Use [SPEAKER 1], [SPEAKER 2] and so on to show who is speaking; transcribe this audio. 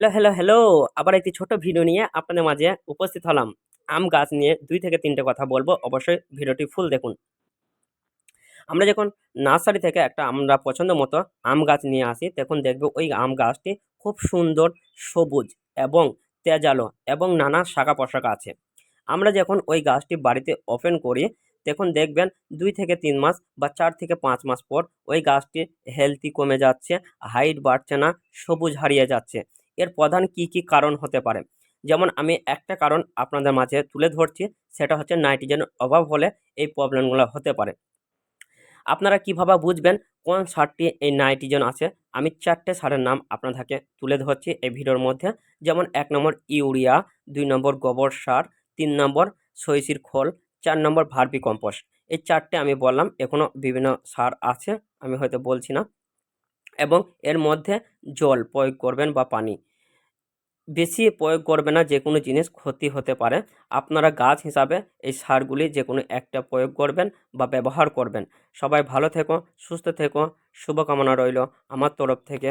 [SPEAKER 1] Hello, hello, hello! আবার একটি ছোট ভিডিও নিয়ে আপনাদের মাঝে উপস্থিত হলাম। আম গাছ নিয়ে ২ থেকে ৩ টে কথা বলবো। অবশ্যই ভিডিওটি ফুল দেখুন। আমরা যখন নার্সারি থেকে একটা আমরা পছন্দ মতো আম গাছ নিয়ে আসি, তখন দেখব ওই আম গাছটি খুব সুন্দর সবুজ এবং তেজালো এবং নানা শাখা-প্রশাখা আছে। আমরা যখন ওই গাছটি বাড়িতে ওপেন করি, তখন দেখবেন ২ থেকে ৩ মাস বা ৪ থেকে ৫ মাস পর ওই গাছটির হেলথি কমে যাচ্ছে, হাইট বাড়ছে না, সবুজ হারিয়ে যাচ্ছে। এর প্রধান কি কারণ হতে পারে? যেমন আমি একটা কারণ আপনাদের মাঝে তুলে ধরছি, সেটা হচ্ছে নাইট্রোজেনের অভাব হলে এই প্রবলেমগুলো হতে পারে। আপনারা কিভাবে বুঝবেন কোন সারটি এই নাইট্রোজেন আছে? আমি ৪ টে সারের নাম আপনাদেরকে তুলে ধরছি এই ভিডিওর মধ্যে। যেমন ১ নম্বর ইউরিয়া, ২ নম্বর গোবর সার, ৩ নম্বর সরিষার খোল, ৪ নম্বর ভার্মি কম্পোস্ট। এই ৪ টে আমি বললাম, এখনো বিভিন্ন সার আছে, আমি হয়তো বলছি না। এবং এর মধ্যে জল প্রয়োগ করবেন বা পানি। বেশি প্রয়োগ করবে না, যেকোনো জিনিস ক্ষতি হতে পারে। আপনারা গাছ হিসাবে এই সারগুলি যেকোনো একটা প্রয়োগ করবেন বা ব্যবহার করবেন। সবাই ভালো থেকো, সুস্থ থেকো, শুভকামনা রইলো আমার তরফ থেকে।